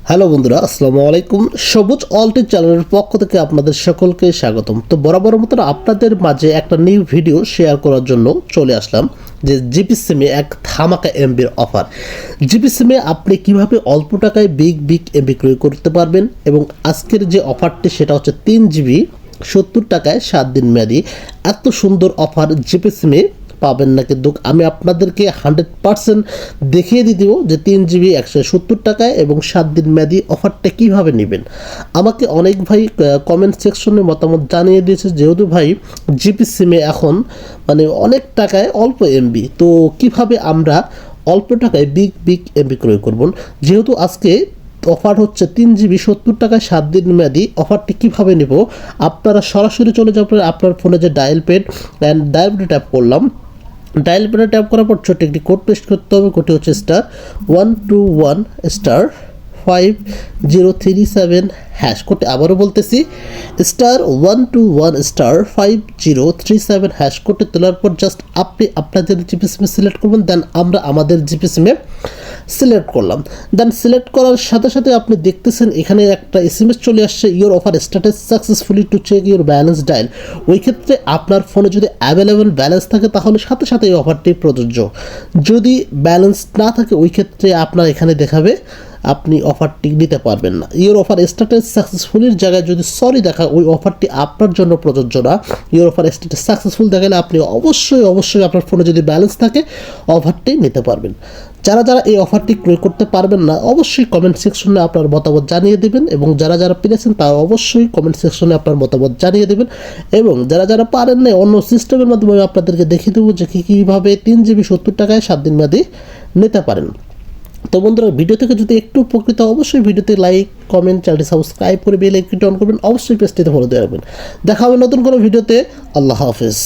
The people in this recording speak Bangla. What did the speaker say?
হ্যালো বন্ধুরা, আসসালামু আলাইকুম। সবুজ অলটি চ্যানেলের পক্ষ থেকে আপনাদের সকলকে স্বাগতম। তো বরাবর মতো আপনাদের মাঝে একটা নিউ ভিডিও শেয়ার করার জন্য চলে আসলাম যে জিপি সিমে এক ধামাকা এমবির অফার। জিপি সিমে আপনি কিভাবে অল্প টাকায় বিগ এমবি ক্রয় করতে পারবেন এবং আজকের যে অফারটি সেটা হচ্ছে 3 জিবি 70 টাকায় 7 দিন মেয়াদি। এত সুন্দর অফার জিপি সিমে পাবেন না, কিন্তু আমি আপনাদেরকে 100% দেখিয়ে দিয়ে দেবো যে 3 জিবি 170 টাকায় এবং 7 দিন মেয়াদি অফারটা কীভাবে নেবেন। আমাকে অনেক ভাই কমেন্ট সেকশনে মতামত জানিয়ে দিয়েছে, যেহেতু ভাই জিপি সিমে এখন অনেক টাকায় অল্প এমবি, তো কিভাবে আমরা অল্প টাকায় বিগ এমবি ক্রয় করব। যেহেতু আজকে অফার হচ্ছে 3 জিবি 70 টাকায় 7 দিন মেয়াদি, অফারটি কীভাবে নেব আপনারা সরাসরি চলে যাবেন আপনার ফোনে যে ডায়াল প্যাড অ্যান্ড ডায়াল প্যাডে ট্যাপ করলাম। ডায়াল প্যাডে ট্যাপ করার পর ছোট্ট একটি কোড পেস্ট করতে হবে। কোডটি হচ্ছে *121*5037#। কোডটি আবারও বলতেছি *121*5037#। কোডটি তোলার পর জাস্ট আপনি আপনাদের জিপি সিমে সিলেক্ট করবেন, দেন আমরা আমাদের জিপি সিমে সিলেক্ট করলাম। দেন সিলেক্ট করার সাথে সাথে আপনি দেখতেছেন এখানে একটা এসএমএস চলে আসছে, your offer status successfully to check your balance dial. ওই ক্ষেত্রে আপনার ফোনে যদি অ্যাভেলেবেল ব্যালেন্স থাকে তাহলে সাথে সাথে এই অফারটি প্রযোজ্য। যদি ব্যালেন্স না থাকে ওই ক্ষেত্রে আপনার এখানে দেখাবে আপনি অফারটি নিতে পারবেন না। ইওর অফার স্ট্যাটাস সাকসেসফুলের জায়গায় যদি সরি দেখা, ওই অফারটি আপনার জন্য প্রযোজ্য না। ইওর অফার স্ট্যাটাস সাকসেসফুল দেখালে আপনি অবশ্যই আপনার ফোনে যদি ব্যালেন্স থাকে অফারটি নিতে পারবেন। যারা এই অফারটি ক্রয় করতে পারবেন না অবশ্যই কমেন্ট সেকশনে আপনার মতামত জানিয়ে দেবেন, এবং যারা পেরেছেন তারা অবশ্যই কমেন্ট সেকশনে আপনার মতামত জানিয়ে দেবেন, এবং যারা পারেন না অন্য সিস্টেমের মাধ্যমে আমি আপনাদেরকে দেখিয়ে দেবো যে কীভাবে 3 জিবি 70 টাকায় 7 দিন মেয়াদি নিতে পারেন। তো বন্ধুরা, ভিডিও থেকে যদি একটু উপকৃত অবশ্যই ভিডিওতে লাইক কমেন্ট চ্যানেলটি সাবস্ক্রাইব করে বেল আইকনটি অন করবেন, অবশ্যই পেজটিতে ফলো দিয়ে রাখবেন। দেখা হবে নতুন কোনো ভিডিওতে। আল্লাহ হাফেজ।